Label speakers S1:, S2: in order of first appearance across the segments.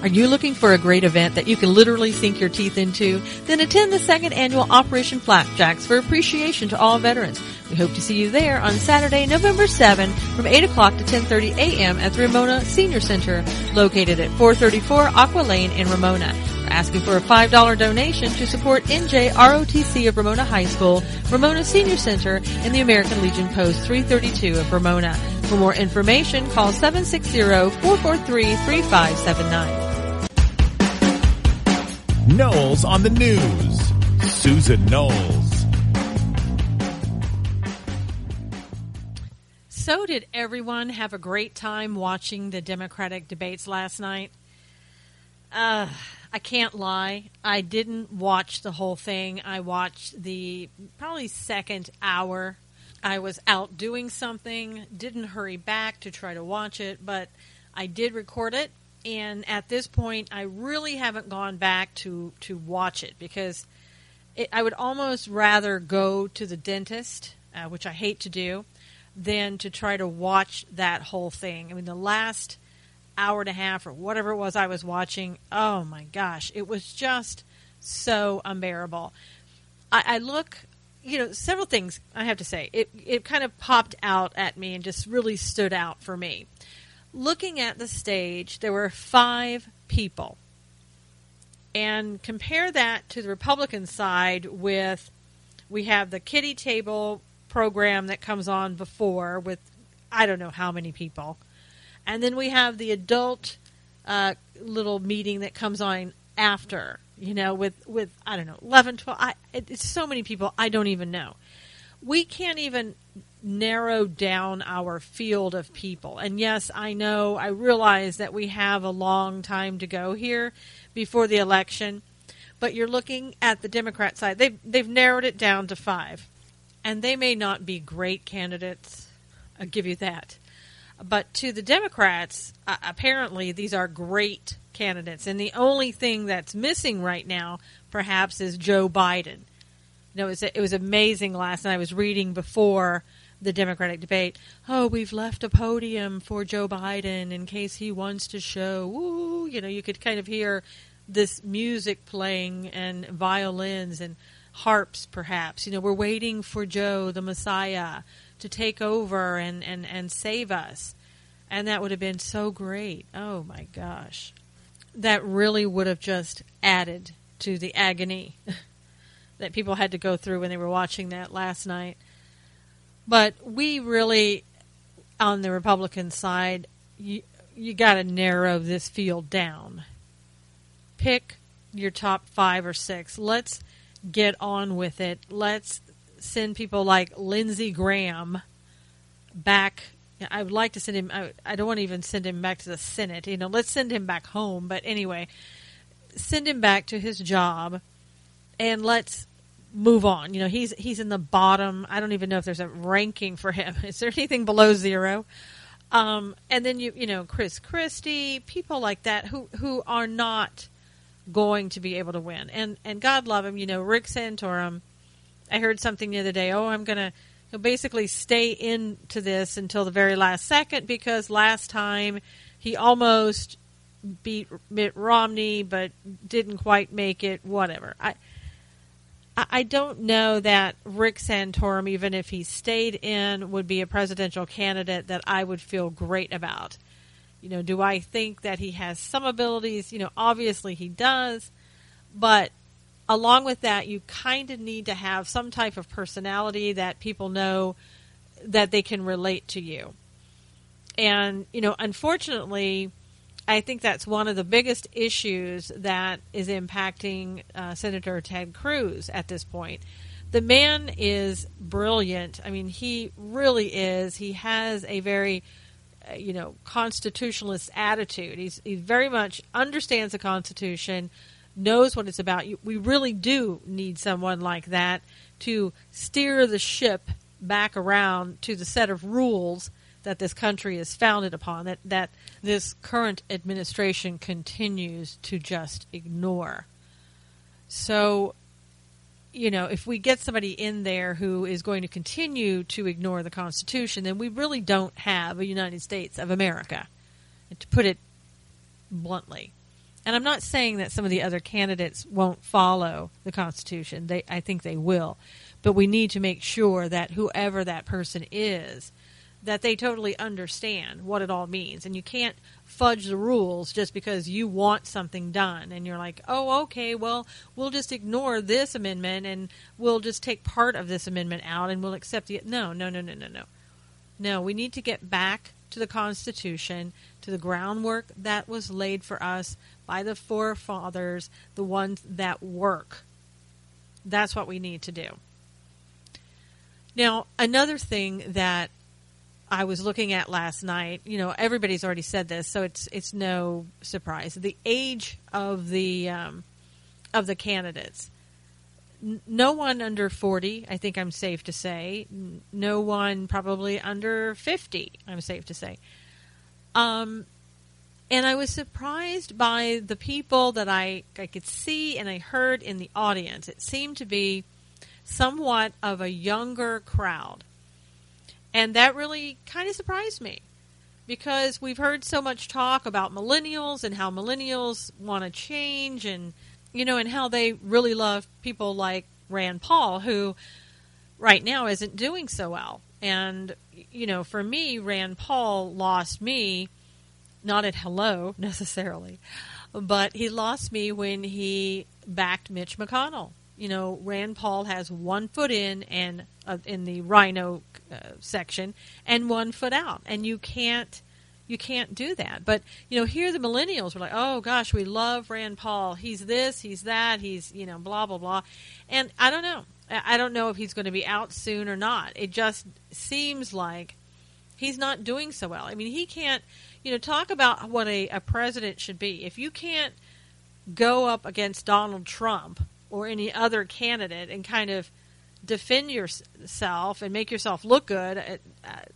S1: Are you looking for a great event that you can literally sink your teeth into? Then attend the second annual Operation Flapjacks for appreciation to all veterans. We hope to see you there on Saturday, November 7 from 8 o'clock to 10:30 a.m. at the Ramona Senior Center, located at 434 Aqua Lane in Ramona. We're asking for a $5 donation to support NJROTC of Ramona High School, Ramona Senior Center, and the American Legion Post 332 of Ramona. For more information, call 760-443-3579.
S2: Knowles on the news. Susan Knowles.
S1: So did everyone have a great time watching the Democratic debates last night? I can't lie. I didn't watch the whole thing. I watched the probably second hour. I was out doing something, didn't hurry back to try to watch it, but I did record it. And at this point, I really haven't gone back to watch it because I would almost rather go to the dentist, which I hate to do, than to try to watch that whole thing. I mean, the last hour and a half or whatever it was I was watching, oh my gosh, it was just so unbearable. I look, several things I have to say. It kind of popped out at me and just really stood out for me. Looking at the stage, there were 5 people. And compare that to the Republican side with, we have the kiddie table program that comes on before with I don't know how many people. And then we have the adult little meeting that comes on after, with I don't know, 11, 12. It's so many people, I don't even know. We can't even narrow down our field of people. And yes, I realize that we have a long time to go here before the election, but you're looking at the Democrat side. They've narrowed it down to 5. And they may not be great candidates, I'll give you that. But to the Democrats, apparently these are great candidates. And the only thing that's missing right now, perhaps, is Joe Biden. It was amazing last night. I was reading before the Democratic debate, we've left a podium for Joe Biden in case he wants to show, woo, you could kind of hear this music playing and violins and harps perhaps. We're waiting for Joe, the Messiah, to take over and save us. And that would have been so great. Oh my gosh. That really would have just added to the agony that people had to go through when they were watching that last night. But we really, on the Republican side, you got to narrow this field down. Pick your top 5 or 6. Let's get on with it. Let's send people like Lindsey Graham back. I would like to send him, I don't want to even send him back to the Senate. Let's send him back home. But anyway, send him back to his job and let's move on. He's in the bottom. I don't even know if there's a ranking for him. Is there anything below 0? And then Chris Christie, people like that who are not going to be able to win. And God love him, Rick Santorum. I heard something the other day, I'm going to basically stay into this until the very last second because last time he almost beat Mitt Romney but didn't quite make it, whatever. I don't know that Rick Santorum, even if he stayed in, would be a presidential candidate that I would feel great about. Do I think that he has some abilities? Obviously he does. But along with that, you kind of need to have some type of personality that people know that they can relate to you. And, unfortunately, I think that's one of the biggest issues that is impacting Senator Ted Cruz at this point. The man is brilliant. I mean, he really is. He has a very, constitutionalist attitude. He very much understands the Constitution, knows what it's about. We really do need someone like that to steer the ship back around to the set of rules that this country is founded upon, that this current administration continues to just ignore. So, if we get somebody in there who is going to continue to ignore the Constitution, then we really don't have a United States of America, to put it bluntly. And I'm not saying that some of the other candidates won't follow the Constitution. I think they will. But we need to make sure that whoever that person is, that they totally understand what it all means. And you can't fudge the rules just because you want something done. And you're like, oh, okay, well, we'll just ignore this amendment and we'll just take part of this amendment out and we'll accept the... No. No, we need to get back to the Constitution, to the groundwork that was laid for us by the forefathers, the ones that work. That's what we need to do. Now, another thing that I was looking at last night, everybody's already said this, so it's no surprise. The age of the candidates. No one under 40, I think I'm safe to say. No one probably under 50, I'm safe to say. And I was surprised by the people that I could see and I heard in the audience. It seemed to be somewhat of a younger crowd. And that really kind of surprised me because we've heard so much talk about millennials and how millennials want to change and, and how they really love people like Rand Paul, who right now isn't doing so well. And, for me, Rand Paul lost me, not at hello necessarily, but he lost me when he backed Mitch McConnell. Rand Paul has 1 foot in the rhino section and 1 foot out, and you can't do that. But here the millennials were like, oh gosh, we love Rand Paul. He's this, he's that, he's blah blah blah. And I don't know. I don't know if he's going to be out soon or not. It just seems like he's not doing so well. I mean, he can't. Talk about what a president should be. If you can't go up against Donald Trump or any other candidate and kind of defend yourself and make yourself look good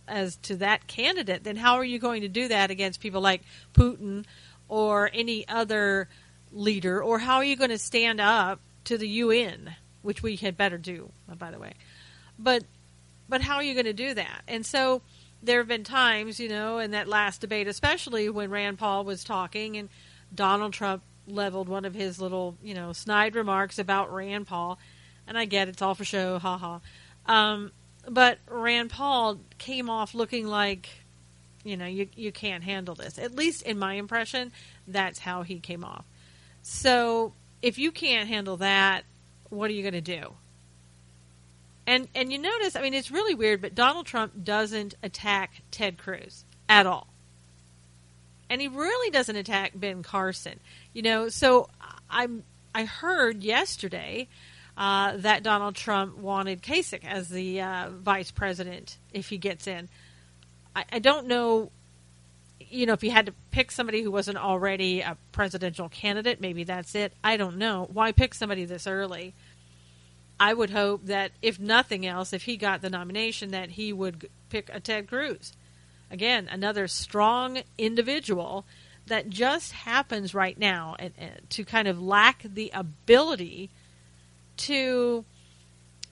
S1: as to that candidate, then how are you going to do that against people like Putin or any other leader? Or how are you going to stand up to the UN, which we had better do, by the way. But how are you going to do that? And so there have been times, in that last debate, especially when Rand Paul was talking and Donald Trump leveled one of his little, snide remarks about Rand Paul. And I get it's all for show, haha. But Rand Paul came off looking like, you can't handle this. At least in my impression, that's how he came off. So if you can't handle that, what are you going to do? And you notice, I mean, it's really weird, but Donald Trump doesn't attack Ted Cruz at all. And he really doesn't attack Ben Carson. So I heard yesterday that Donald Trump wanted Kasich as the vice president if he gets in. I don't know, if he had to pick somebody who wasn't already a presidential candidate, maybe that's it. I don't know. Why pick somebody this early? I would hope that, if nothing else, if he got the nomination, that he would pick a Ted Cruz. Again, another strong individual that just happens right now to kind of lack the ability to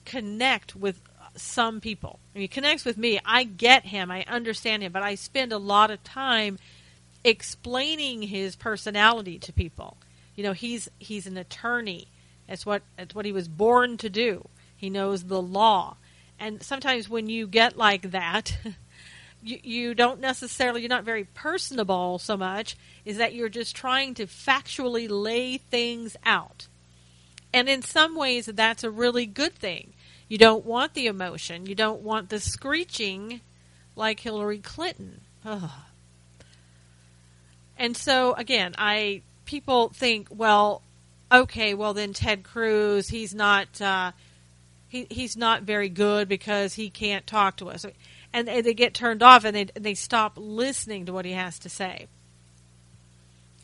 S1: connect with some people. I mean, he connects with me. I get him. I understand him. But I spend a lot of time explaining his personality to people. He's an attorney. That's what he was born to do. He knows the law. And sometimes when you get like that, you don't necessarily, you're not very personable so much, is that you're just trying to factually lay things out. And in some ways, that's a really good thing. You don't want the emotion. You don't want the screeching like Hillary Clinton. Ugh. And so, again, people think, well, okay, well then Ted Cruz, he's not very good because he can't talk to us. And they get turned off and they stop listening to what he has to say.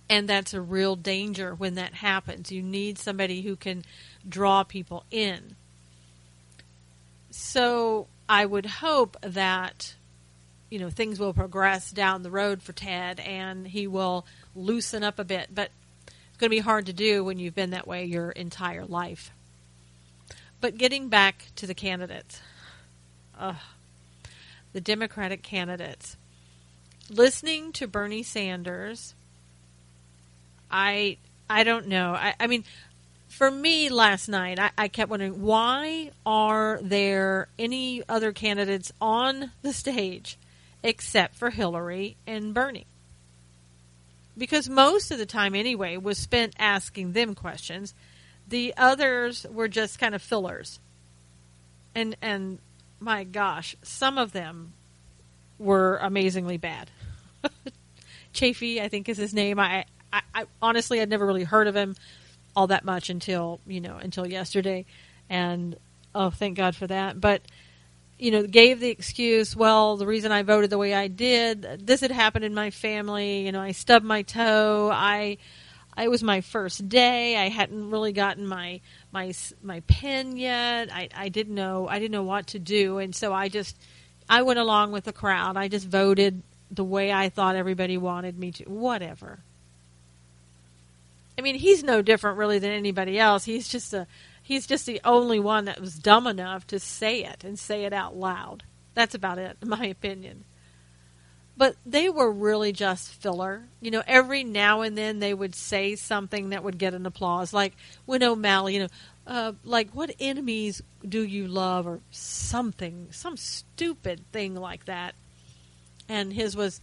S1: And that's a real danger when that happens. You need somebody who can draw people in. So I would hope that, things will progress down the road for Ted and he will loosen up a bit. But it's going to be hard to do when you've been that way your entire life. But getting back to the candidates. The Democratic candidates. Listening to Bernie Sanders, I don't know. I mean, for me last night, I kept wondering, why are there any other candidates on the stage except for Hillary and Bernie? Because most of the time anyway was spent asking them questions. The others were just kind of fillers. And my gosh, some of them were amazingly bad. Chafee, I think is his name. I honestly I'd never really heard of him all that much until yesterday. And oh, thank God for that. But gave the excuse, well, the reason I voted the way I did, this had happened in my family. I stubbed my toe. It was my first day. I hadn't really gotten my pen yet. I didn't know what to do, and so I went along with the crowd. I just voted the way I thought everybody wanted me to. Whatever. I mean, he's no different really than anybody else. He's just the only one that was dumb enough to say it and say it out loud. That's about it, in my opinion. But they were really just filler. Every now and then they would say something that would get an applause. Like when O'Malley, like, what enemies do you love, or something, some stupid thing like that. And his was,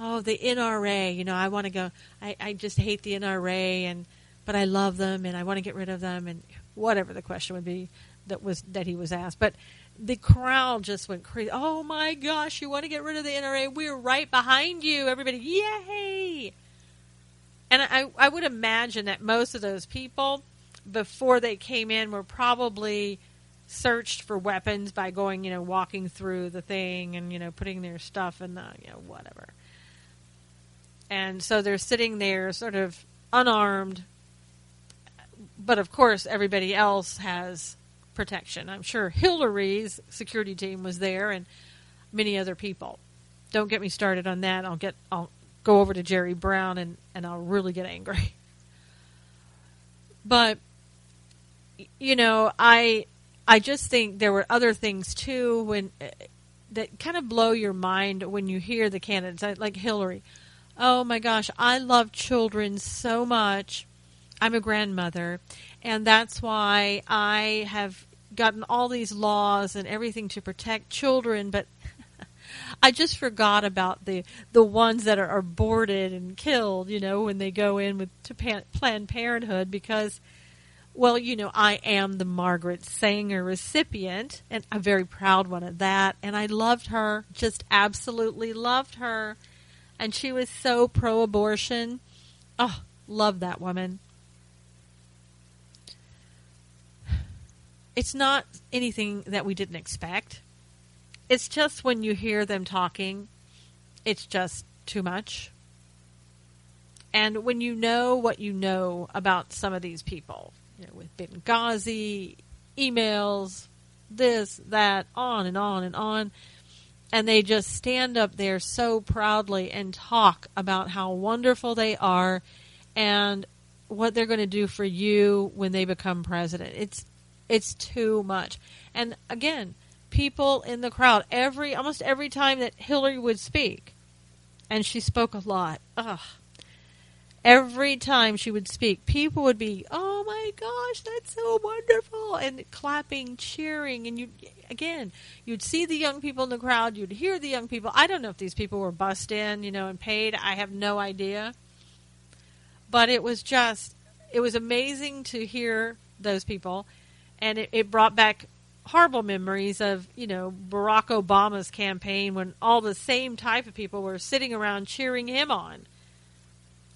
S1: oh, the NRA, I want to go, I just hate the NRA, but I love them and I want to get rid of them, and whatever the question would be that he was asked. But the crowd just went crazy. Oh my gosh, you want to get rid of the NRA? We're right behind you, everybody. Yay! And I would imagine that most of those people, before they came in, were probably searched for weapons by going, walking through the thing and, putting their stuff in the, whatever. And so they're sitting there sort of unarmed. But of course, everybody else has protection. I'm sure Hillary's security team was there, and many other people. Don't get me started on that. I'll go over to Jerry Brown and I'll really get angry. But I just think there were other things too that kind of blow your mind when you hear the candidates like Hillary. Oh my gosh, I love children so much. I'm a grandmother, and that's why I have gotten all these laws and everything to protect children, but I just forgot about the ones that are aborted and killed, when they go in to Planned Parenthood, because, well, I am the Margaret Sanger recipient, and a very proud one at that, and I loved her, just absolutely loved her, and she was so pro-abortion. Oh, love that woman. It's not anything that we didn't expect. It's just when you hear them talking, it's just too much. And when you know what you know about some of these people, with Benghazi, emails, this, that, on and on and on, and they just stand up there so proudly and talk about how wonderful they are and what they're going to do for you when they become president. It's too much. And again, people in the crowd, almost every time that Hillary would speak, and she spoke a lot, every time she would speak, people would be, oh my gosh, that's so wonderful, and clapping, cheering, and you'd see the young people in the crowd, you'd hear the young people. I don't know if these people were bussed in, and paid. I have no idea. But it was amazing to hear those people. And it brought back horrible memories of, Barack Obama's campaign, when all the same type of people were sitting around cheering him on.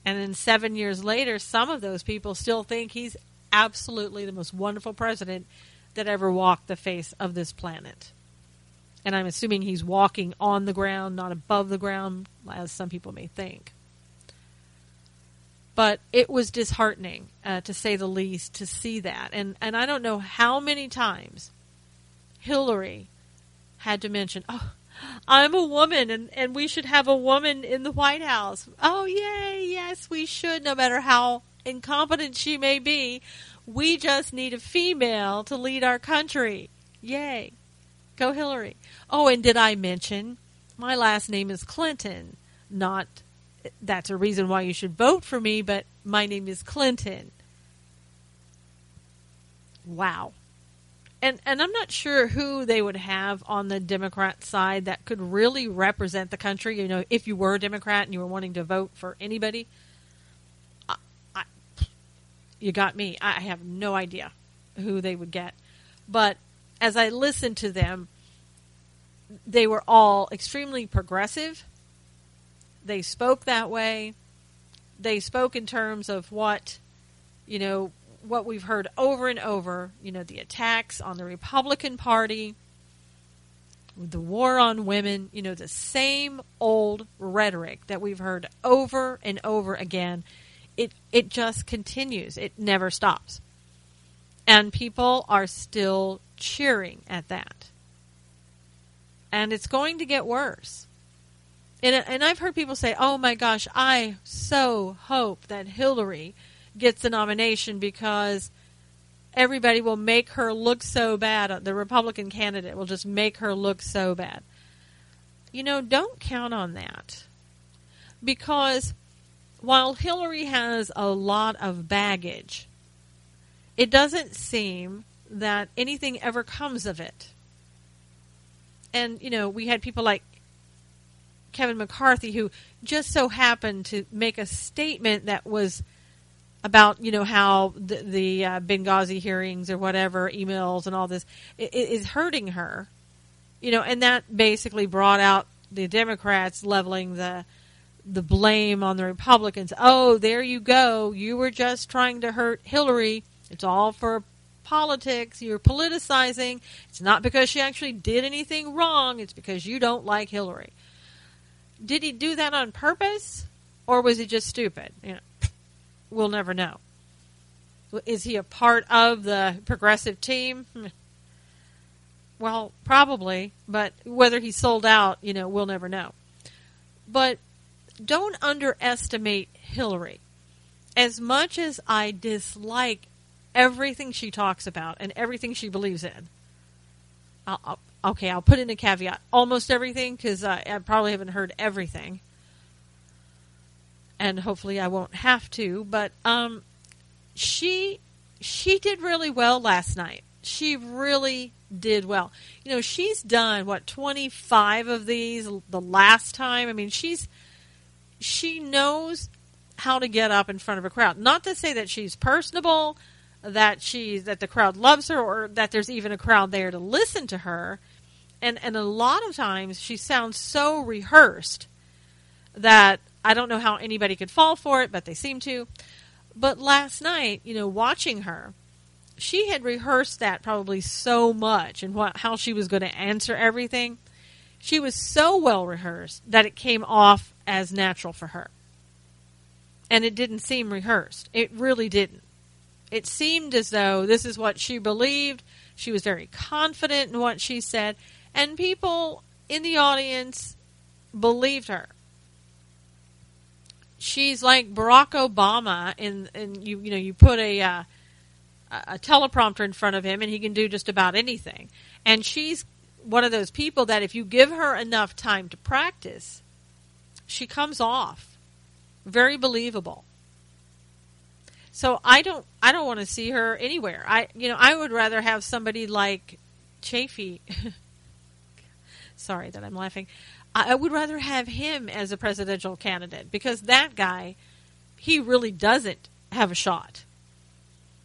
S1: And then 7 years later, some of those people still think he's absolutely the most wonderful president that ever walked the face of this planet. And I'm assuming he's walking on the ground, not above the ground, as some people may think. But it was disheartening, to say the least, to see that. And I don't know how many times Hillary had to mention, oh, I'm a woman, and we should have a woman in the White House. Oh, yay, yes, we should, no matter how incompetent she may be. We just need a female to lead our country. Yay. Go Hillary. Oh, and did I mention, my last name is Clinton, not that's a reason why you should vote for me, but my name is Clinton. Wow. And I'm not sure who they would have on the Democrat side that could really represent the country. You know, if you were a Democrat and you were wanting to vote for anybody, you got me. I have no idea who they would get. But as I listened to them, they were all extremely progressive. They spoke that way. They spoke in terms of what, what we've heard over and over, the attacks on the Republican Party, the war on women, the same old rhetoric that we've heard over and over again. It just continues. It never stops. And people are still cheering at that. And it's going to get worse. And I've heard people say, oh my gosh, I so hope that Hillary gets the nomination because everybody will make her look so bad. The Republican candidate will just make her look so bad. Don't count on that. Because while Hillary has a lot of baggage, it doesn't seem that anything ever comes of it. And, we had people like Kevin McCarthy who just so happened to make a statement that was about, how the Benghazi hearings or whatever, emails and all this, is hurting her. And that basically brought out the Democrats leveling the blame on the Republicans. Oh, there you go. You were just trying to hurt Hillary. It's all for politics. You're politicizing. It's not because she actually did anything wrong. It's because you don't like Hillary. Did he do that on purpose? Or was he just stupid? We'll never know. Is he a part of the progressive team? Well, probably. But whether he sold out, we'll never know. But don't underestimate Hillary. As much as I dislike everything she talks about and everything she believes in, I'll put in a caveat. Almost everything, because I probably haven't heard everything. And hopefully I won't have to. But she did really well last night. She really did well. She's done, 25 of these the last time. I mean, she knows how to get up in front of a crowd. Not to say that she's personable, that the crowd loves her, or that there's even a crowd there to listen to her. And a lot of times she sounds so rehearsed that I don't know how anybody could fall for it, but they seem to. But last night, watching her, she had rehearsed that probably so much and how she was going to answer everything. She was so well rehearsed that it came off as natural for her. And it didn't seem rehearsed. It really didn't. It seemed as though this is what she believed. She was very confident in what she said. And people in the audience believed her. She's like Barack Obama, and you put a teleprompter in front of him, and he can do just about anything. And she's one of those people that if you give her enough time to practice, she comes off very believable. So I don't want to see her anywhere. I would rather have somebody like Chafee. Sorry that I'm laughing. I would rather have him as a presidential candidate because that guy, he really doesn't have a shot.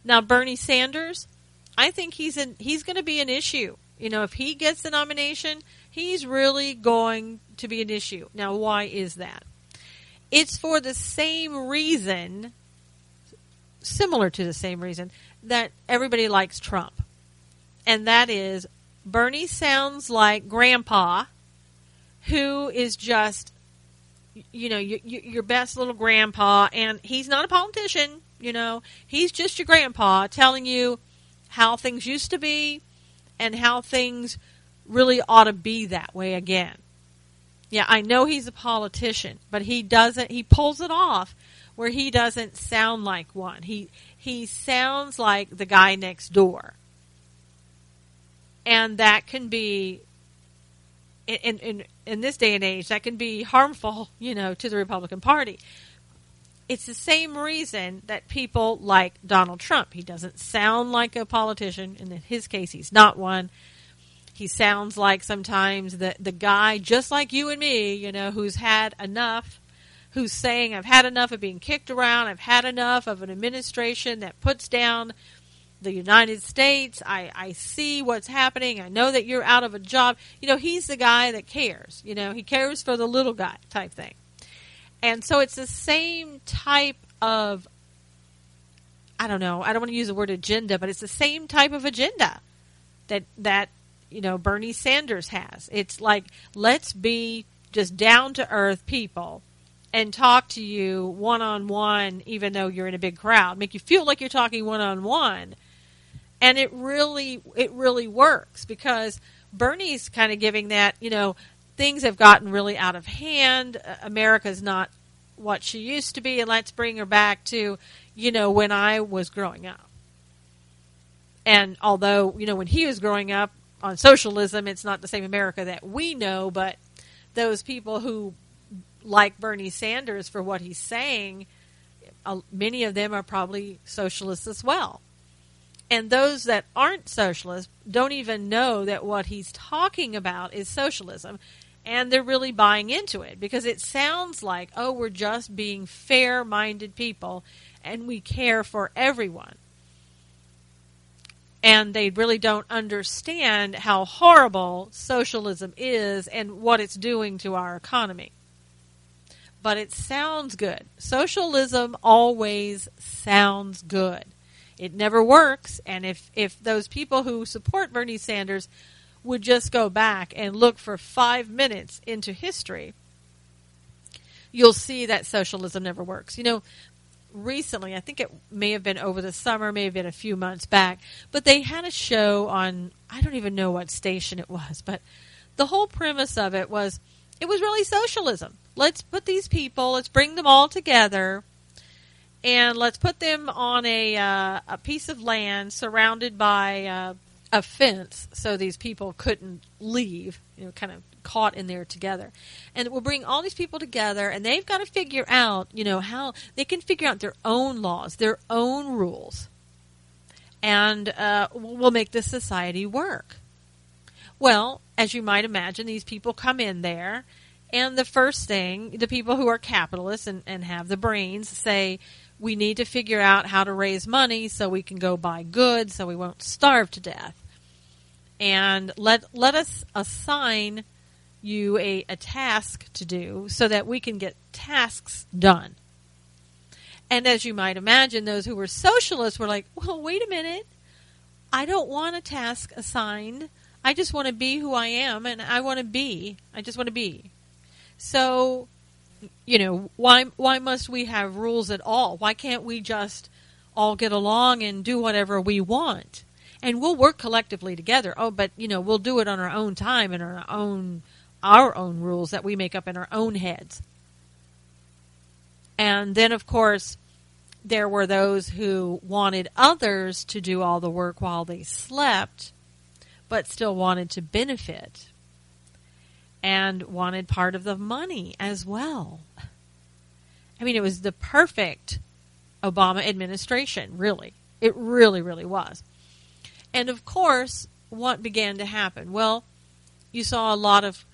S1: Now, Bernie Sanders, I think he's going to be an issue. If he gets the nomination, he's really going to be an issue. Now, why is that? It's for the same reason, similar to the same reason, that everybody likes Trump. And that is, Bernie sounds like Grandpa, who is just, your best little grandpa, and he's not a politician, he's just your grandpa telling you how things used to be and how things really ought to be that way again. Yeah, I know he's a politician, but he pulls it off where he doesn't sound like one. He sounds like the guy next door. And that can be, and in this day and age that can be harmful, to the Republican Party. It's the same reason that people like Donald Trump. He doesn't sound like a politician, and in his case, he's not one. He sounds like sometimes the guy, just like you and me, who's had enough, who's saying, I've had enough of being kicked around, I've had enough of an administration that puts down the United States, I see what's happening, I know that you're out of a job. He's the guy that cares. He cares for the little guy type thing. And so it's the same type of, I don't want to use the word agenda, but it's the same type of agenda that Bernie Sanders has. It's like, let's be just down-to-earth people and talk to you one-on-one, even though you're in a big crowd. Make you feel like you're talking one-on-one. And it really works, because Bernie's kind of giving that, things have gotten really out of hand. America's not what she used to be, and let's bring her back to, when I was growing up. And although, when he was growing up on socialism, it's not the same America that we know, but those people who like Bernie Sanders for what he's saying, many of them are probably socialists as well. And those that aren't socialists don't even know that what he's talking about is socialism. And they're really buying into it, because it sounds like, oh, we're just being fair-minded people and we care for everyone. And they really don't understand how horrible socialism is and what it's doing to our economy. But it sounds good. Socialism always sounds good. It never works, and if those people who support Bernie Sanders would just go back and look for 5 minutes into history, you'll see that socialism never works. Recently, I think it may have been over the summer, may have been a few months back, but they had a show on, I don't even know what station it was, but the whole premise of it was really socialism. Let's put these people, let's bring them all together, and let's put them on a piece of land surrounded by a fence, so these people couldn't leave, kind of caught in there together. And we'll bring all these people together, and they've got to figure out, how they can figure out their own laws, their own rules, and we'll make this society work. Well, as you might imagine, these people come in there, and the first thing, the people who are capitalists and have the brains say, we need to figure out how to raise money so we can go buy goods so we won't starve to death. And let us assign you a task to do so that we can get tasks done. And as you might imagine, those who were socialists were like, well, wait a minute. I don't want a task assigned. I just want to be who I am, and I just want to be. So, why must we have rules at all? Why can't we just all get along and do whatever we want? And we'll work collectively together. Oh, but, we'll do it on our own time and our own rules that we make up in our own heads. And then, of course, there were those who wanted others to do all the work while they slept, but still wanted to benefit and wanted part of the money as well. I mean, it was the perfect Obama administration, really. It really, really was. And, of course, what began to happen? Well, you saw a lot of,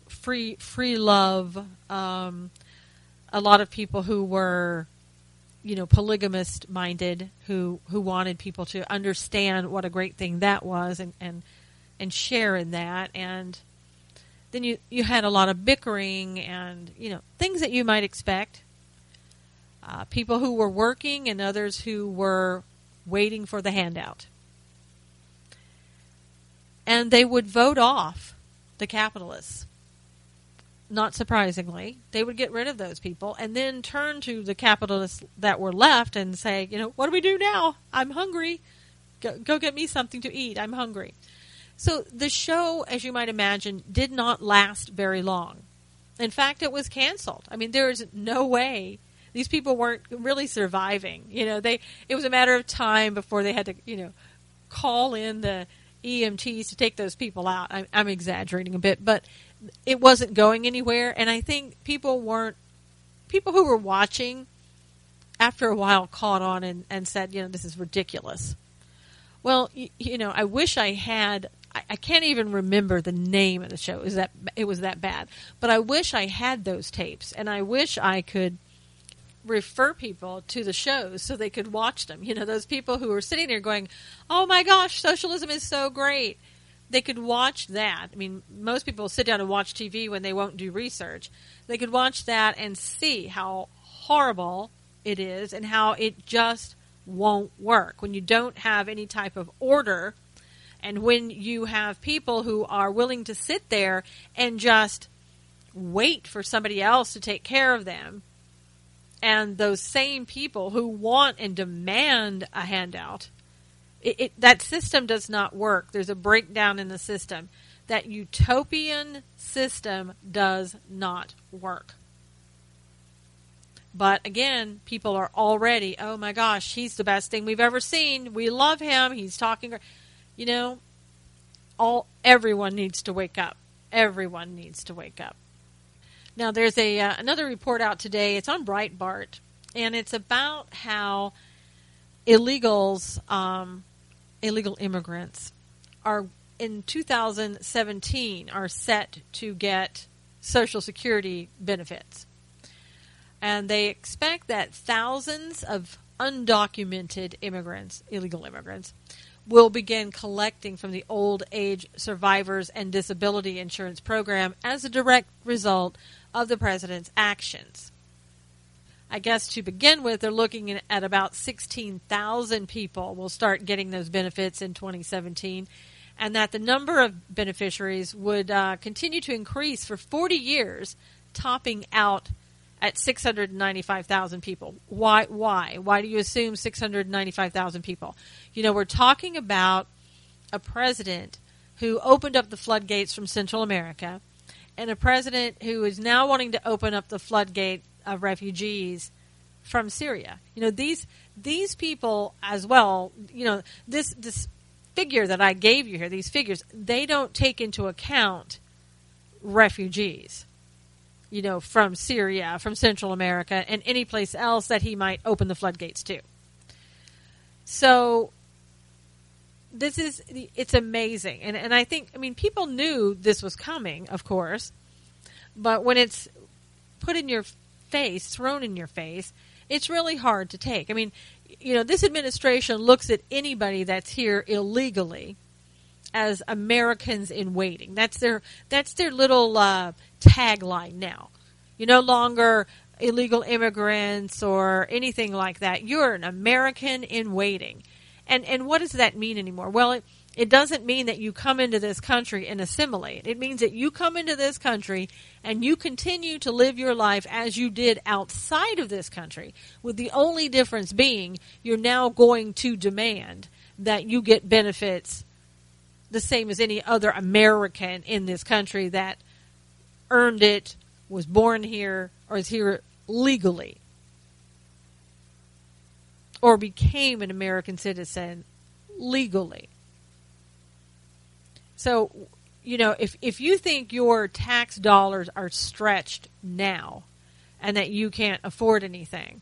S1: free love, a lot of people who were, polygamist-minded, who wanted people to understand what a great thing that was and share in that. And then you had a lot of bickering and, things that you might expect. People who were working and others who were waiting for the handout. And they would vote off the capitalists. Not surprisingly, they would get rid of those people and then turn to the capitalists that were left and say, what do we do now? I'm hungry. Go get me something to eat. I'm hungry. So the show, as you might imagine, did not last very long. In fact, it was canceled. I mean, there is no way. These people weren't really surviving. It was a matter of time before they had to, call in the EMTs to take those people out. I'm exaggerating a bit, but it wasn't going anywhere. And I think people who were watching after a while caught on and said, this is ridiculous. Well, I wish I had. I can't even remember the name of the show. It was that bad. But I wish I had those tapes, and I wish I could refer people to the shows so they could watch them. Those people who were sitting there going, "Oh my gosh, socialism is so great." They could watch that. I mean, most people sit down and watch TV when they won't do research. They could watch that and see how horrible it is and how it just won't work when you don't have any type of order. And when you have people who are willing to sit there and just wait for somebody else to take care of them, and those same people who want and demand a handout, that system does not work. There's a breakdown in the system. That utopian system does not work. But again, people are already, oh my gosh, he's the best thing we've ever seen. We love him. He's talking. Everyone needs to wake up. Everyone needs to wake up. Now, there's another report out today. It's on Breitbart, and it's about how illegal immigrants are in 2017 are set to get Social Security benefits. And they expect that thousands of undocumented immigrants, illegal immigrants, will begin collecting from the Old Age Survivors and Disability Insurance Program as a direct result of the president's actions. I guess to begin with, they're looking at about 16,000 people will start getting those benefits in 2017, and that the number of beneficiaries would continue to increase for 40 years, topping out at 695,000 people. Why? Why do you assume 695,000 people? We're talking about a president who opened up the floodgates from Central America, and a president who is now wanting to open up the floodgate of refugees from Syria. These people as well, this figure that I gave you here, these figures, they don't take into account refugees, from Syria, from Central America, and any place else that he might open the floodgates to. So it's amazing. And I think, people knew this was coming, of course, but when it's put in your face, thrown in your face, it's really hard to take. This administration looks at anybody that's here illegally as Americans in waiting. That's their little tagline now. You're no longer illegal immigrants or anything like that. You're an American in waiting. And what does that mean anymore? Well, it doesn't mean that you come into this country and assimilate. It means that you come into this country and you continue to live your life as you did outside of this country, with the only difference being you're now going to demand that you get benefits the same as any other American in this country that earned it, was born here, or is here legally, or became an American citizen legally. So, if you think your tax dollars are stretched now and that you can't afford anything,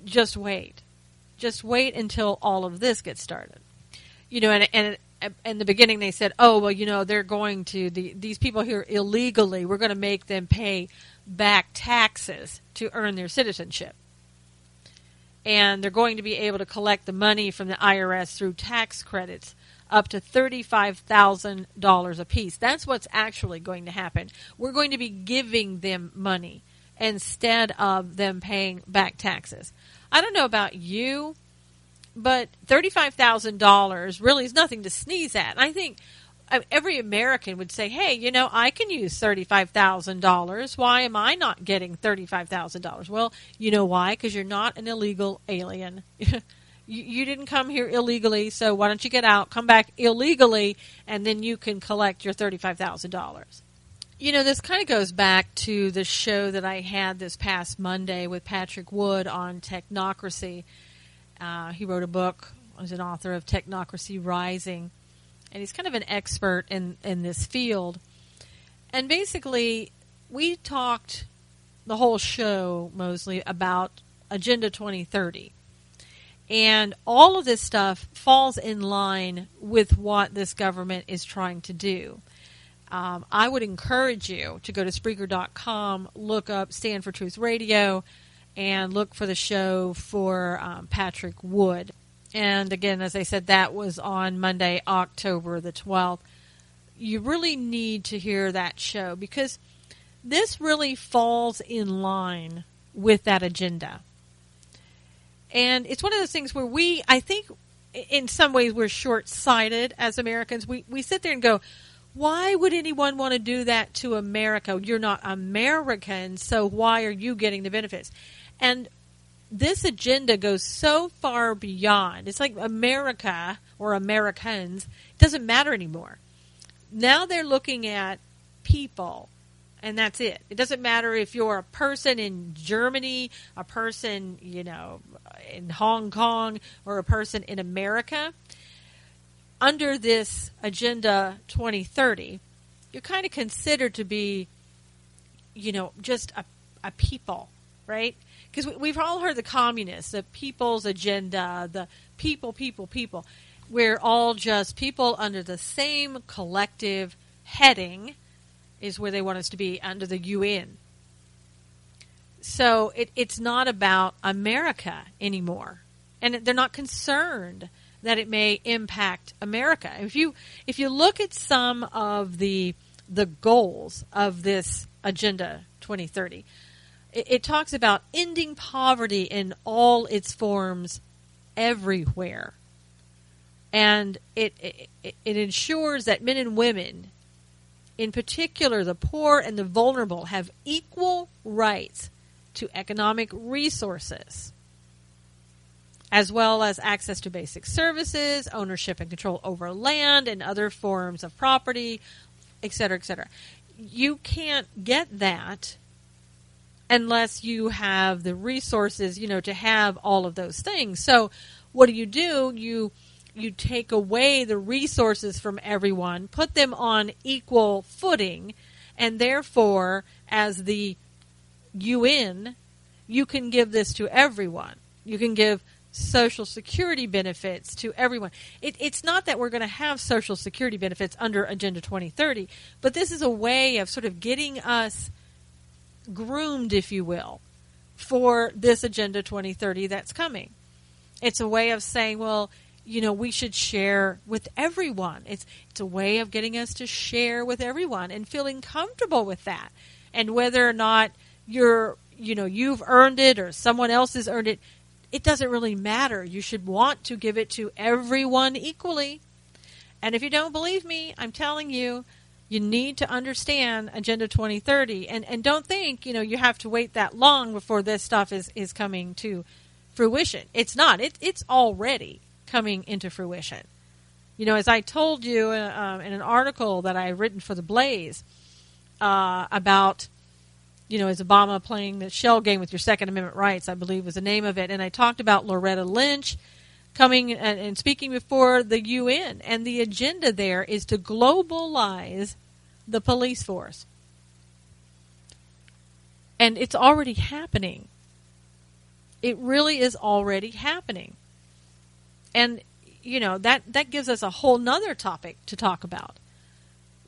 S1: just wait. Just wait until all of this gets started. And in the beginning they said, they're going to, these people here illegally, we're going to make them pay back taxes to earn their citizenship. And they're going to be able to collect the money from the IRS through tax credits up to $35,000 a piece. That's what's actually going to happen. We're going to be giving them money instead of them paying back taxes. I don't know about you, but $35,000 really is nothing to sneeze at. I think every American would say, hey, I can use $35,000. Why am I not getting $35,000? Well, you know why? Because you're not an illegal alien. You didn't come here illegally, so why don't you get out, come back illegally, and then you can collect your $35,000. This kind of goes back to the show that I had this past Monday with Patrick Wood on technocracy. He wrote a book, was an author of Technocracy Rising. and he's kind of an expert in this field. And basically, we talked the whole show mostly about Agenda 2030. And all of this stuff falls in line with what this government is trying to do. I would encourage you to go to Spreaker.com, look up Stand for Truth Radio, and look for the show for Patrick Wood. And again, as I said, that was on Monday, October the 12th. You really need to hear that show because this really falls in line with that agenda. And it's one of those things where I think in some ways we're short-sighted as Americans. We sit there and go, why would anyone want to do that to America? You're not American, so why are you getting the benefits? And this agenda goes so far beyond. It's like America or Americans. It doesn't matter anymore. Now they're looking at people, and that's it. It doesn't matter if you're a person in Germany, a person, in Hong Kong, or a person in America. Under this Agenda 2030, you're kind of considered to be, just a people, right? Because we've all heard the communists, the people's agenda, the people. We're all just people under the same collective heading is where they want us to be, under the UN. So it's not about America anymore. And they're not concerned that it may impact America. If you look at some of the goals of this Agenda 2030, it talks about ending poverty in all its forms everywhere. And it ensures that men and women, in particular the poor and the vulnerable, have equal rights to economic resources, as well as access to basic services, ownership and control over land and other forms of property, et cetera, et cetera. You can't get that unless you have the resources, to have all of those things. So what do? You take away the resources from everyone, put them on equal footing, and therefore, as the UN, you can give this to everyone. You can give Social Security benefits to everyone. It's not that we're going to have Social Security benefits under Agenda 2030, but this is a way of sort of getting us groomed, if you will, for this Agenda 2030 that's coming. It's a way of saying, well, we should share with everyone. It's a way of getting us to share with everyone and feeling comfortable with that. And whether or not you've earned it or someone else has earned it, it doesn't really matter. You should want to give it to everyone equally. And if you don't believe me, I'm telling you, you need to understand Agenda 2030. And don't think, you have to wait that long before this stuff is coming to fruition. It's not. It's already coming into fruition. As I told you in an article that I had written for The Blaze about, is Obama playing the shell game with your Second Amendment rights, I believe was the name of it. And I talked about Loretta Lynch coming and speaking before the UN. And the agenda there is to globalize the police force. And it's already happening. It really is already happening. And, that gives us a whole nother topic to talk about.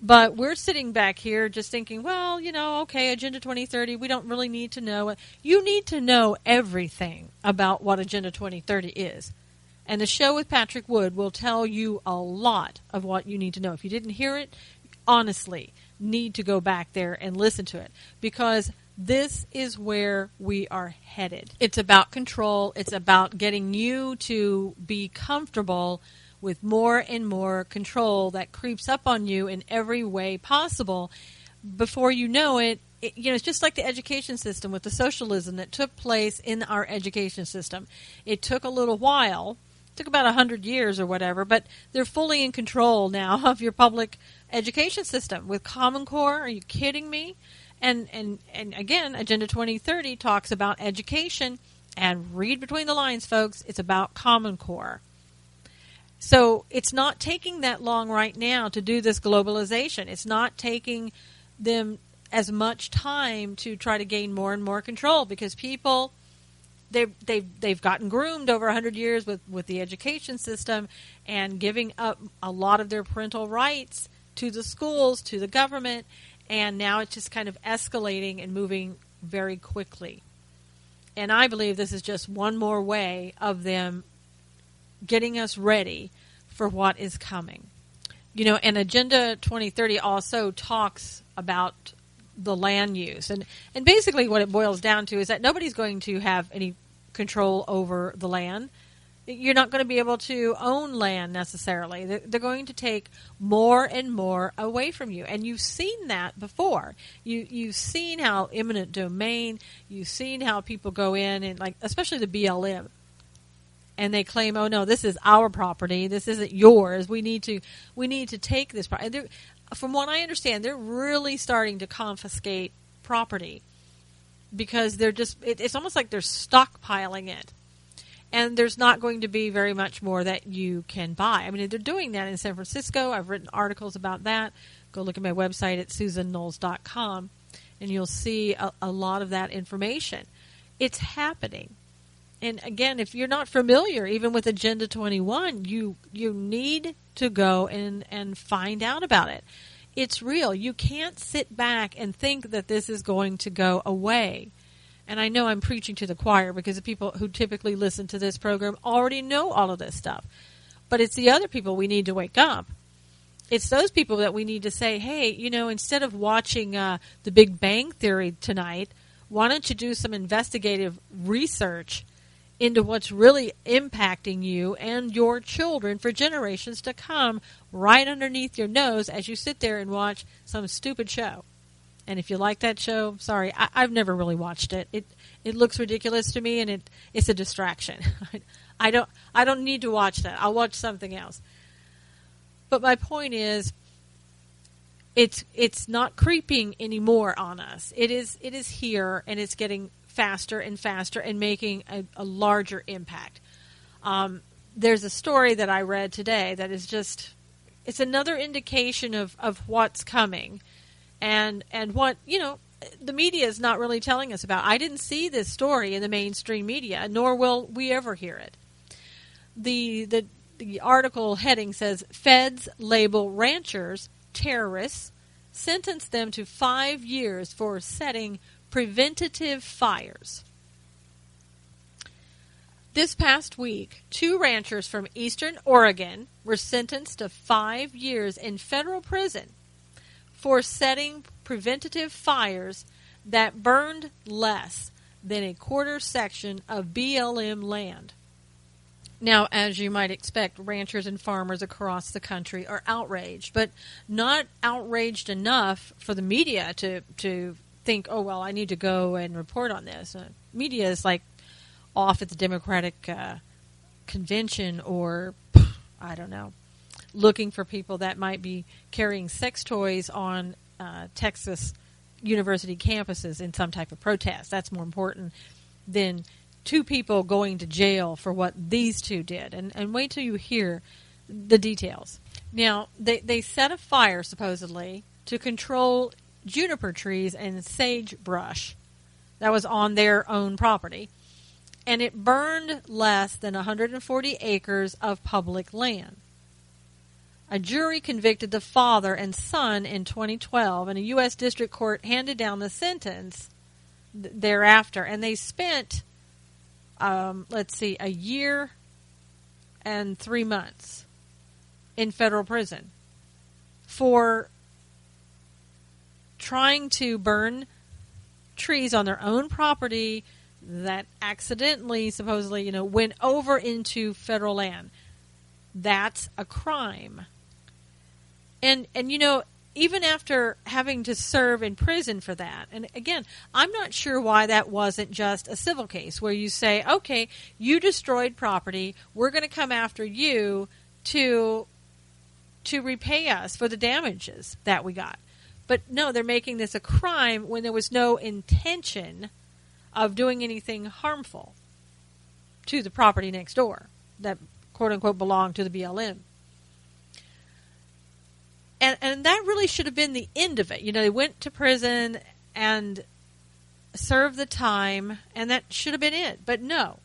S1: But we're sitting back here just thinking, well, okay, Agenda 2030, we don't really need to know. You need to know everything about what Agenda 2030 is. And the show with Patrick Wood will tell you a lot of what you need to know. If you didn't hear it, honestly, need to go back there and listen to it. Because this is where we are headed. It's about control. It's about getting you to be comfortable with more and more control that creeps up on you in every way possible. Before you know it, it's just like the education system with the socialism that took place in our education system. It took a little while. It took about 100 years or whatever, but they're fully in control now of your public education system with Common Core. Are you kidding me? And again, Agenda 2030 talks about education, and read between the lines, folks. It's about Common Core. So it's not taking that long right now to do this globalization. It's not taking them as much time to try to gain more and more control, because people, they've gotten groomed over 100 years with the education system and giving up a lot of their parental rights to the schools, to the government, and now it's just kind of escalating and moving very quickly. And I believe this is just one more way of them getting us ready for what is coming. You know, and Agenda 2030 also talks about the land use. And basically what it boils down to is that nobody's going to have any control over the land. You're not going to be able to own land necessarily. They're going to take more and more away from you. And you've seen that before. You've seen how eminent domain, you've seen how people go in and, like, especially the BLM, and they claim, oh no, this is our property, this isn't yours, we need to take this property. From what I understand, they're really starting to confiscate property, because it's almost like they're stockpiling it. And there's not going to be very much more that you can buy. I mean, they're doing that in San Francisco. I've written articles about that. Go look at my website at SusanKnowles.com, and you'll see a lot of that information. It's happening. And again, if you're not familiar, even with Agenda 21, you need to go and find out about it. It's real. You can't sit back and think that this is going to go away. And I know I'm preaching to the choir, because the people who typically listen to this program already know all of this stuff. But it's the other people we need to wake up. It's those people that we need to say, hey, you know, instead of watching The Big Bang Theory tonight, why don't you do some investigative research into what's really impacting you and your children for generations to come, right underneath your nose as you sit there and watch some stupid show. And if you like that show, sorry, I've never really watched it. It looks ridiculous to me, and it's a distraction. I don't need to watch that. I'll watch something else. But my point is, it's not creeping anymore on us. It is here, and it's getting faster and faster and making a larger impact. There's a story that I read today that is just, it's another indication of what's coming. And what, you know, the media is not really telling us about. I didn't see this story in the mainstream media, nor will we ever hear it. The article heading says, Feds label ranchers terrorists, sentence them to 5 years for setting preventative fires. This past week, 2 ranchers from eastern Oregon were sentenced to 5 years in federal prison for setting preventative fires that burned less than a quarter section of BLM land. Now, as you might expect, ranchers and farmers across the country are outraged, but not outraged enough for the media to think, oh, well, I need to go and report on this. Media is like off at the Democratic convention, or, I don't know, looking for people that might be carrying sex toys on Texas university campuses in some type of protest. That's more important than 2 people going to jail for what these 2 did. And wait till you hear the details. Now, they set a fire, supposedly, to control juniper trees and sagebrush that was on their own property. And it burned less than 140 acres of public land. A jury convicted the father and son in 2012, and a U.S. District Court handed down the sentence thereafter. And they spent, a year and 3 months in federal prison for trying to burn trees on their own property that accidentally, supposedly, went over into federal land. That's a crime. And even after having to serve in prison for that, and again, I'm not sure why that wasn't just a civil case where you say, okay, you destroyed property, we're going to come after you to repay us for the damages that we got. But no, they're making this a crime when there was no intention of doing anything harmful to the property next door that quote-unquote belong to the BLM. And that really should have been the end of it. You know, they went to prison and served the time, and that should have been it. But no,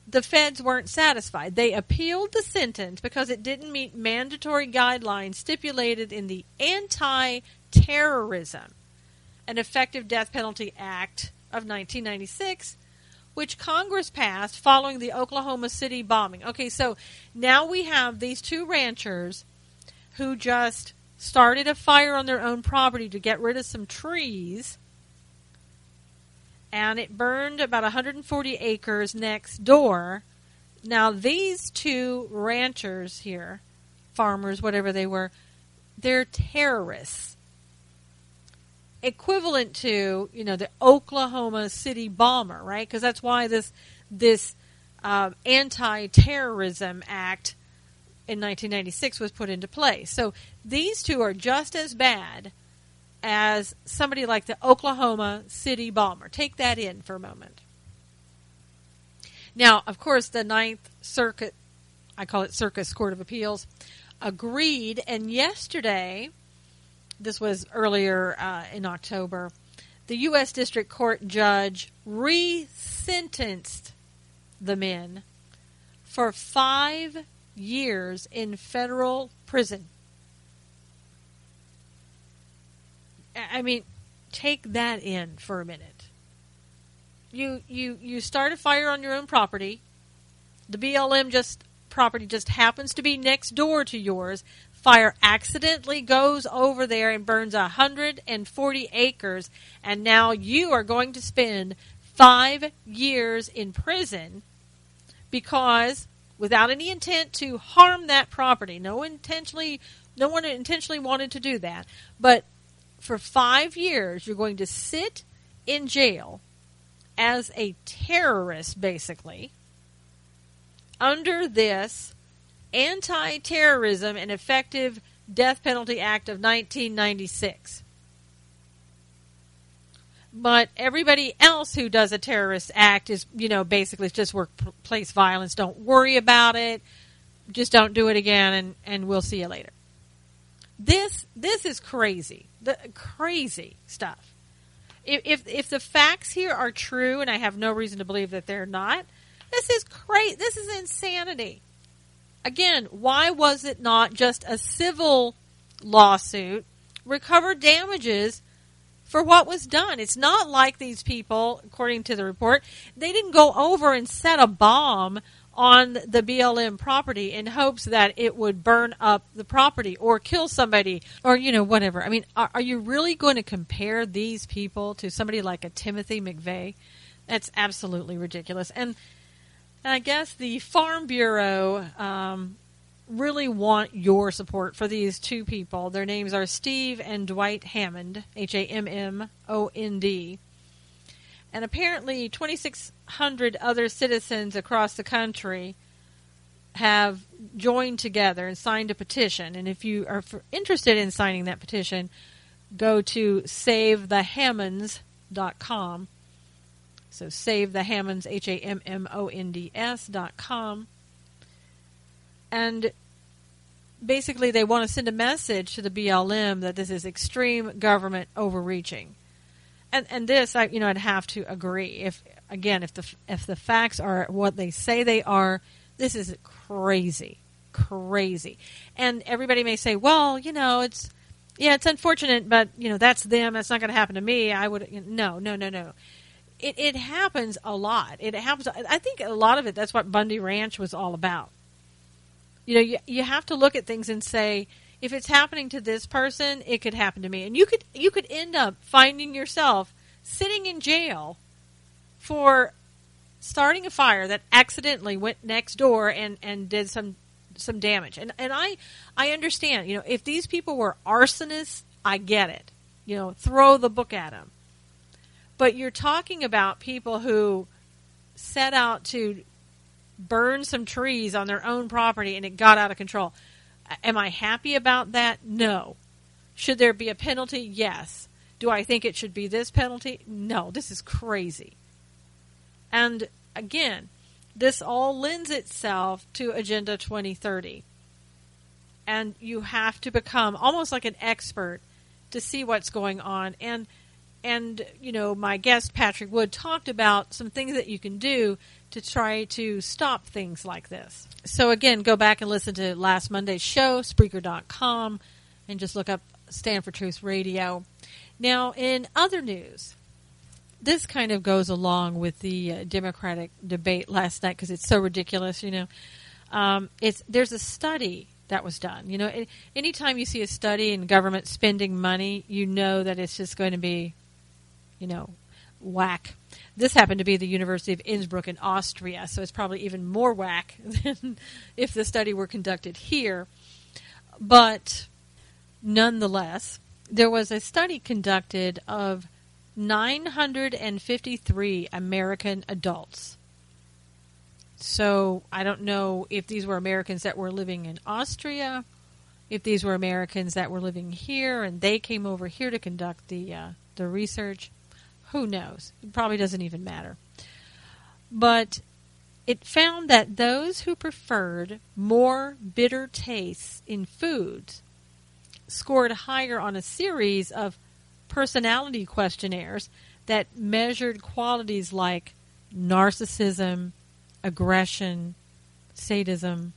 S1: the feds weren't satisfied. They appealed the sentence because it didn't meet mandatory guidelines stipulated in the Anti-Terrorism and Effective Death Penalty Act of 1996, which Congress passed following the Oklahoma City bombing. Okay, so now we have these two ranchers who just started a fire on their own property to get rid of some trees, and it burned about 140 acres next door. Now, these two ranchers here, farmers, whatever they were, they're terrorists. Equivalent to, you know, the Oklahoma City bomber, right? Because that's why this Anti-Terrorism Act in 1996 was put into place. So these two are just as bad as somebody like the Oklahoma City bomber. Take that in for a moment. Now, of course, the Ninth Circuit, I call it Circus Court of Appeals, agreed, and yesterday, this was earlier in October, the U.S. District Court judge re-sentenced the men for 5 years in federal prison. I mean, take that in for a minute. You start a fire on your own property. The BLM property just happens to be next door to yours. Fire accidentally goes over there and burns 140 acres, and now you are going to spend 5 years in prison because, without any intent to harm that property, no one intentionally wanted to do that, but for 5 years you're going to sit in jail as a terrorist, basically, under this Anti-Terrorism and Effective Death Penalty Act of 1996. But everybody else who does a terrorist act is, you know, basically it's just workplace violence. Don't worry about it. Just don't do it again, and we'll see you later. This is crazy. Crazy stuff. If the facts here are true, and I have no reason to believe that they're not, this is crazy. This is insanity. Again, why was it not just a civil lawsuit, recover damages for what was done? It's not like these people, according to the report, they didn't go over and set a bomb on the BLM property in hopes that it would burn up the property or kill somebody or, you know, whatever. I mean, are you really going to compare these people to somebody like a Timothy McVeigh? That's absolutely ridiculous. And I guess the Farm Bureau really want your support for these two people. Their names are Steve and Dwight Hammond, Hammond. And apparently 2,600 other citizens across the country have joined together and signed a petition. And if you are interested in signing that petition, go to SaveTheHammonds.com. So SaveTheHammonds, HAMMONDS.com. And basically they want to send a message to the BLM that this is extreme government overreaching. And this, I'd have to agree. If the facts are what they say they are, this is crazy. And everybody may say, well, it's unfortunate, but that's them. That's not going to happen to me. I would no. It happens a lot. It happens. I think a lot of it. That's what Bundy Ranch was all about. You have to look at things and say, if it's happening to this person, it could happen to me. And you could end up finding yourself sitting in jail for starting a fire that accidentally went next door and did some damage. And I understand. If these people were arsonists, I get it. Throw the book at them. But you're talking about people who set out to burn some trees on their own property and it got out of control. Am I happy about that? No. Should there be a penalty? Yes. Do I think it should be this penalty? No. This is crazy. And again, this all lends itself to Agenda 2030. And you have to become almost like an expert to see what's going on. And you know, my guest Patrick Wood talked about some things that you can do to try to stop things like this. So again, go back and listen to last Monday's show, Spreaker.com, and just look up Stand for Truth Radio. Now, in other news, this kind of goes along with the Democratic debate last night because it's so ridiculous, you know. There's a study that was done. You know, anytime you see a study in government spending money, you know that it's just going to be, you know, whack. This happened to be the University of Innsbruck in Austria, so it's probably even more whack than if the study were conducted here. But nonetheless, there was a study conducted of 953 American adults. So I don't know if these were Americans that were living in Austria, if these were Americans that were living here and they came over here to conduct the research. Who knows? It probably doesn't even matter. But it found that those who preferred more bitter tastes in foods scored higher on a series of personality questionnaires that measured qualities like narcissism, aggression, sadism,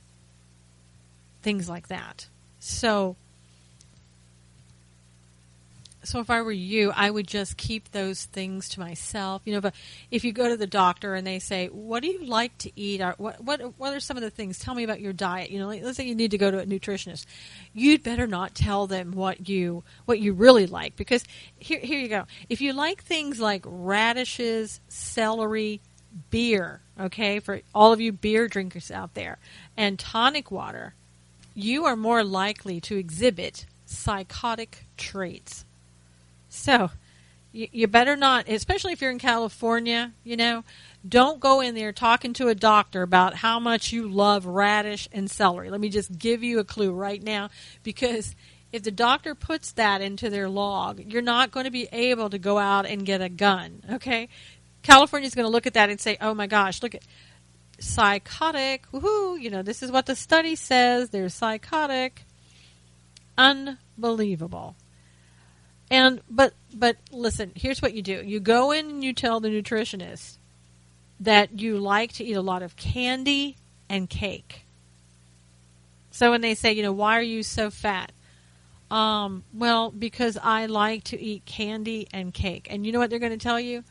S1: things like that. So if I were you, I would just keep those things to myself. You know, if you go to the doctor and they say, "What do you like to eat? Or what are some of the things? Tell me about your diet." You know, let's say you need to go to a nutritionist. You'd better not tell them what you really like, because here you go. If you like things like radishes, celery, beer, okay, for all of you beer drinkers out there, and tonic water, you are more likely to exhibit psychotic traits. So, you better not, especially if you're in California, you know, don't go in there talking to a doctor about how much you love radish and celery. Let me just give you a clue right now, because if the doctor puts that into their log, you're not going to be able to go out and get a gun, okay? California's going to look at that and say, oh my gosh, look at psychotic, woohoo, you know, this is what the study says, they're psychotic. Unbelievable. But listen, here's what you do. You go in and you tell the nutritionist that you like to eat a lot of candy and cake. So when they say, you know, why are you so fat? Well, because I like to eat candy and cake. And you know what they're going to tell you?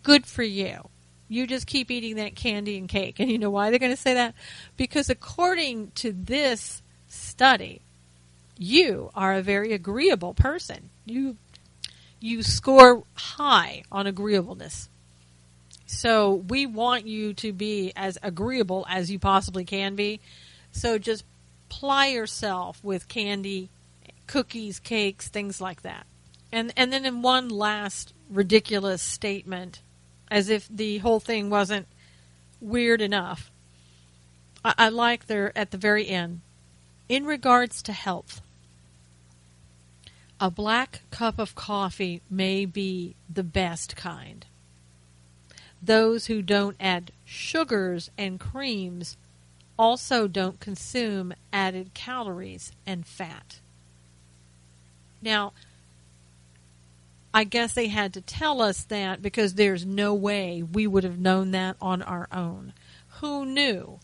S1: Good for you. You just keep eating that candy and cake. And you know why they're going to say that? Because according to this study, you are a very agreeable person. You score high on agreeableness. So we want you to be as agreeable as you possibly can be. So just ply yourself with candy, cookies, cakes, things like that. And then in one last ridiculous statement, as if the whole thing wasn't weird enough, I like there at the very end, in regards to health, a black cup of coffee may be the best kind. Those who don't add sugars and creams also don't consume added calories and fat. Now, I guess they had to tell us that because there's no way we would have known that on our own. Who knew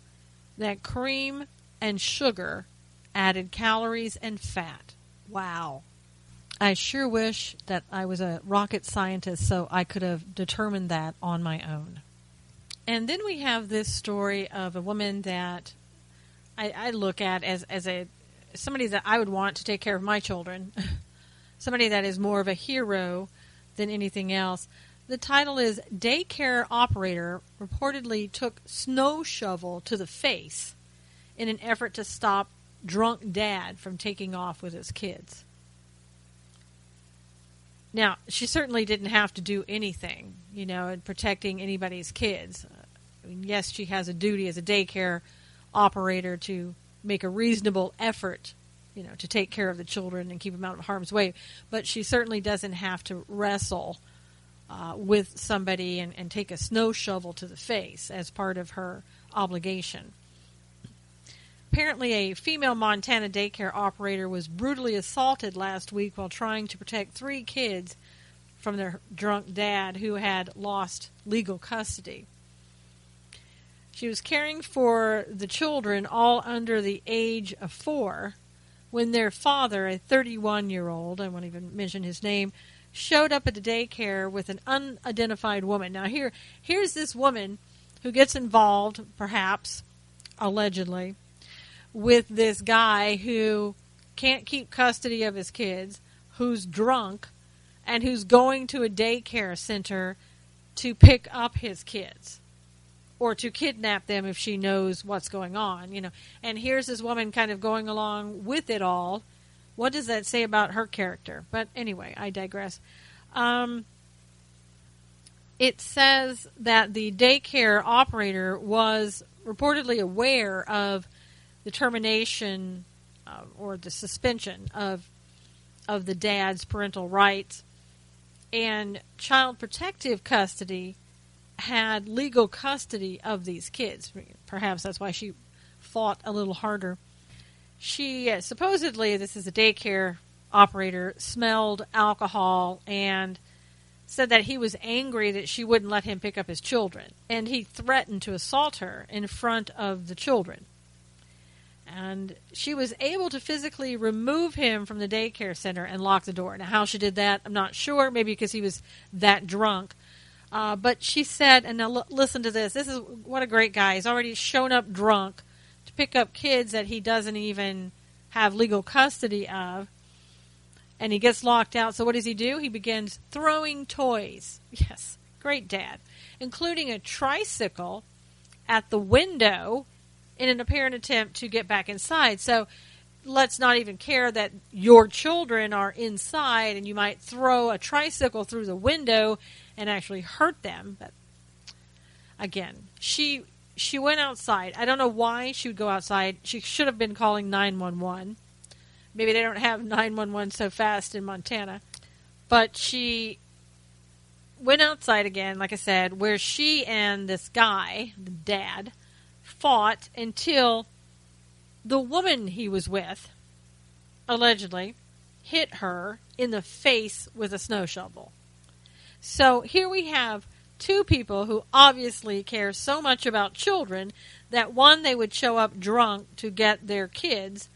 S1: that cream and sugar added calories and fat? Wow. I sure wish that I was a rocket scientist so I could have determined that on my own. And then we have this story of a woman that I look at as somebody that I would want to take care of my children, somebody that is more of a hero than anything else. The title is Daycare Operator Reportedly Took Snow Shovel to the Face in an Effort to Stop Drunk Dad from Taking Off with His Kids. Now, she certainly didn't have to do anything, you know, in protecting anybody's kids. I mean, yes, she has a duty as a daycare operator to make a reasonable effort, you know, to take care of the children and keep them out of harm's way. But she certainly doesn't have to wrestle with somebody and take a snow shovel to the face as part of her obligation. Apparently, a female Montana daycare operator was brutally assaulted last week while trying to protect 3 kids from their drunk dad who had lost legal custody. She was caring for the children, all under the age of 4, when their father, a 31-year-old, I won't even mention his name, showed up at the daycare with an unidentified woman. Now, here's this woman who gets involved, perhaps, allegedly, with this guy who can't keep custody of his kids, who's drunk, and who's going to a daycare center to pick up his kids or to kidnap them if she knows what's going on, you know. And here's this woman kind of going along with it all. What does that say about her character? But anyway, I digress. It says that the daycare operator was reportedly aware of the termination or the suspension of the dad's parental rights, and Child Protective Custody had legal custody of these kids. Perhaps that's why she fought a little harder. She supposedly, this is a daycare operator, smelled alcohol and said that he was angry that she wouldn't let him pick up his children, and he threatened to assault her in front of the children. And she was able to physically remove him from the daycare center and lock the door. Now, how she did that, I'm not sure. Maybe because he was that drunk. But she said, and now listen to this. This is what a great guy. He's already shown up drunk to pick up kids that he doesn't even have legal custody of. And he gets locked out. So what does he do? He begins throwing toys. Yes, great dad. Including a tricycle at the window in an apparent attempt to get back inside. So let's not even care that your children are inside and you might throw a tricycle through the window and actually hurt them. But again, she went outside. I don't know why she would go outside. She should have been calling 911. Maybe they don't have 911 so fast in Montana. But she went outside again, like I said, where she and this guy, the dad, fought until the woman he was with, allegedly, hit her in the face with a snow shovel. So here we have 2 people who obviously care so much about children that, one, they would show up drunk to get their kids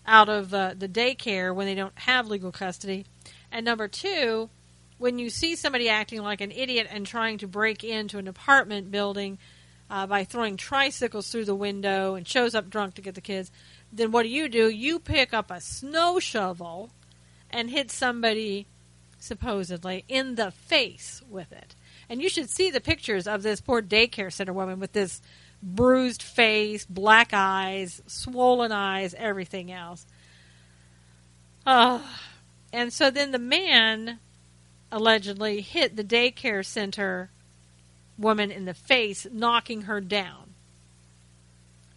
S1: out of the daycare when they don't have legal custody. And number 2, when you see somebody acting like an idiot and trying to break into an apartment building by throwing tricycles through the window and shows up drunk to get the kids, then what do? You pick up a snow shovel and hit somebody, supposedly, in the face with it. And you should see the pictures of this poor daycare center woman with this bruised face, black eyes, swollen eyes, everything else. And so then the man allegedly hit the daycare center woman in the face, knocking her down.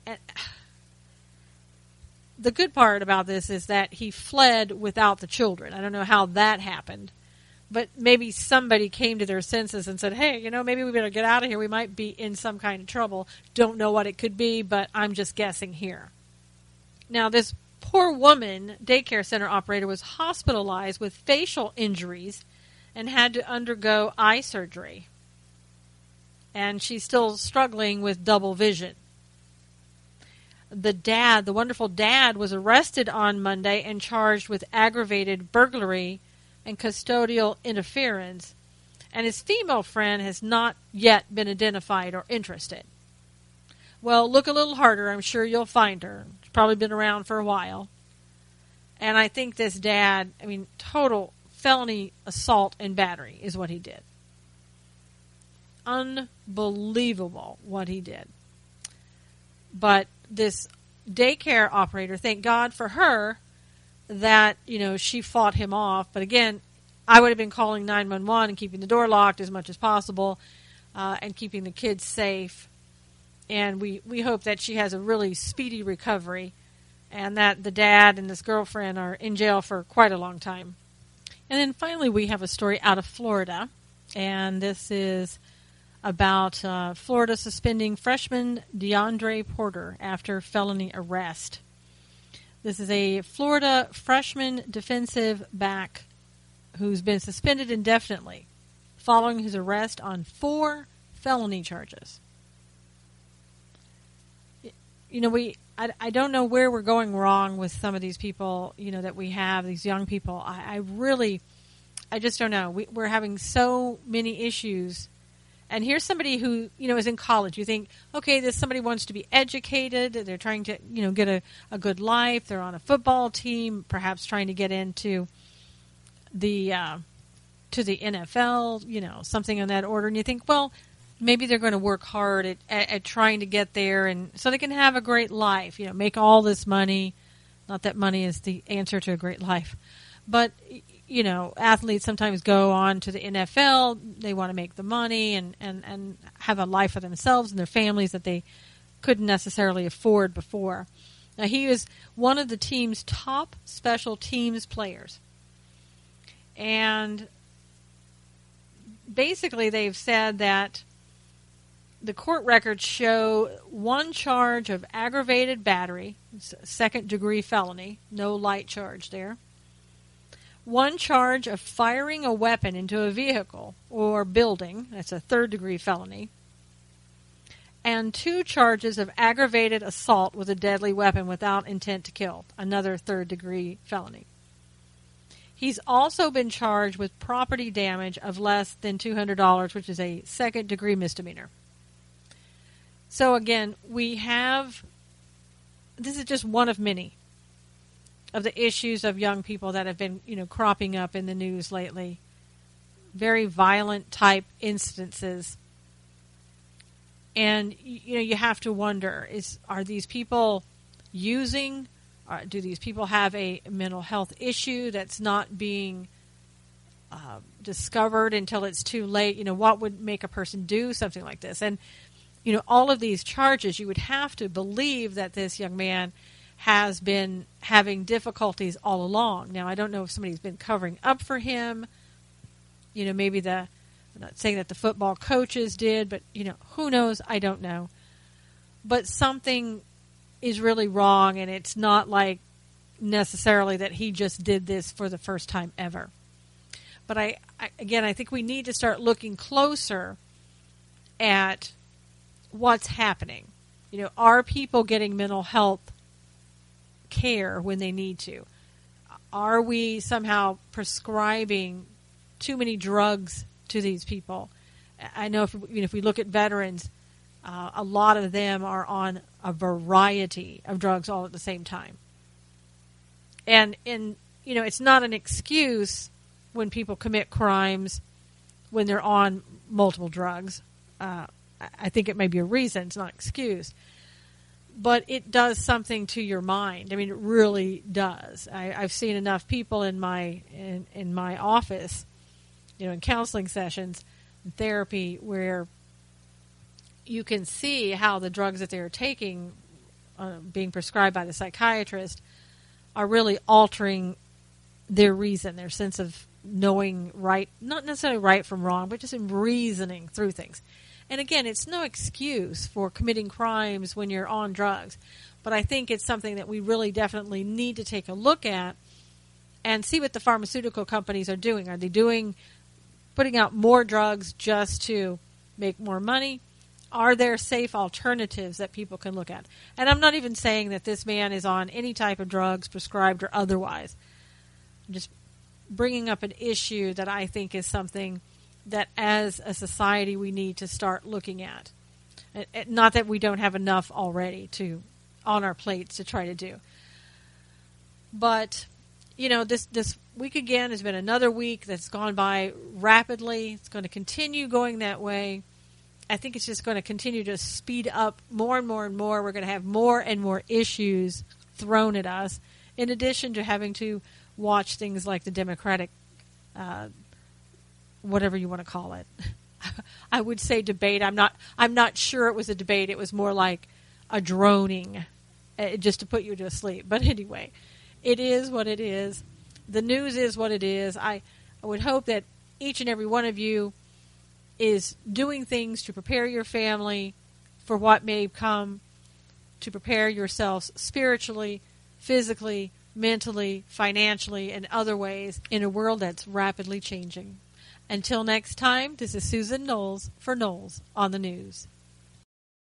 S1: And the good part about this is that he fled without the children. I don't know how that happened, but maybe somebody came to their senses and said, hey, maybe we better get out of here. We might be in some kind of trouble. Don't know what it could be, but I'm just guessing here. Now, this poor woman, daycare center operator, was hospitalized with facial injuries and had to undergo eye surgery. And she's still struggling with double vision. The dad, the wonderful dad, was arrested on Monday and charged with aggravated burglary and custodial interference. And his female friend has not yet been identified or interested. Well, look a little harder. I'm sure you'll find her. She's probably been around for a while. And I think this dad, total felony assault and battery is what he did. Unbelievable what he did. But this daycare operator, thank God for her that, she fought him off. But again, I would have been calling 911 and keeping the door locked as much as possible and keeping the kids safe. And we hope that she has a really speedy recovery and that the dad and this girlfriend are in jail for quite a long time. And then finally we have a story out of Florida. And this is about Florida suspending freshman DeAndre Porter after felony arrest. This is a Florida freshman defensive back who's been suspended indefinitely following his arrest on 4 felony charges. You know, I don't know where we're going wrong with some of these people, you know, that we have, these young people. I just don't know. We're having so many issues. And here's somebody who, you know, is in college. You think, okay, this somebody wants to be educated. They're trying to, you know, get a good life. They're on a football team, perhaps trying to get into the NFL, you know, something in that order. And you think, well, maybe they're going to work hard at trying to get there, and so they can have a great life, you know, make all this money. Not that money is the answer to a great life, but, you know, athletes sometimes go on to the NFL. They want to make the money and have a life for themselves and their families that they couldn't necessarily afford before. Now, he was one of the team's top special teams players. And basically they've said that the court records show 1 charge of aggravated battery, second-degree felony, no light charge there. 1 charge of firing a weapon into a vehicle or building, that's a third-degree felony. And 2 charges of aggravated assault with a deadly weapon without intent to kill, another third-degree felony. He's also been charged with property damage of less than $200, which is a second-degree misdemeanor. So again, this is just one of many of the issues of young people that have been, you know, cropping up in the news lately. Very violent type instances. And, you know, you have to wonder, are these people using, do these people have a mental health issue that's not being discovered until it's too late? You know, what would make a person do something like this? And, you know, all of these charges, you would have to believe that this young man has been having difficulties all along. Now, I don't know if somebody's been covering up for him. You know, maybe I'm not saying that the football coaches did, but, you know, who knows? I don't know. But something is really wrong, and it's not like necessarily that he just did this for the first time ever. But I think we need to start looking closer at what's happening. You know, are people getting mental health care when they need to? Are we somehow prescribing too many drugs to these people? I know if we look at veterans, a lot of them are on a variety of drugs all at the same time. And you know, it's not an excuse when people commit crimes when they're on multiple drugs. I think it may be a reason. It's not an excuse. But it does something to your mind. I mean, it really does. I've seen enough people in my office, you know, in counseling sessions, in therapy, where you can see how the drugs that they're taking, being prescribed by the psychiatrist, are really altering their reason, their sense of knowing right, not necessarily right from wrong, but just in reasoning through things. And again, it's no excuse for committing crimes when you're on drugs. But I think it's something that we really definitely need to take a look at and see what the pharmaceutical companies are doing. Are they putting out more drugs just to make more money? Are there safe alternatives that people can look at? And I'm not even saying that this man is on any type of drugs, prescribed or otherwise. I'm just bringing up an issue that I think is something that as a society we need to start looking at. Not that we don't have enough already on our plates to try to do. But, you know, this week again has been another week that's gone by rapidly. It's going to continue going that way. I think it's just going to continue to speed up more and more and more. We're going to have more and more issues thrown at us, in addition to having to watch things like the Democratic whatever you want to call it. I would say debate. I'm not sure it was a debate. It was more like a droning, just to put you to sleep. But anyway, it is what it is. The news is what it is. I would hope that each and every one of you is doing things to prepare your family for what may come, to prepare yourselves spiritually, physically, mentally, financially, and other ways in a world that's rapidly changing. Until next time, this is Susan Knowles for Knowles on the News.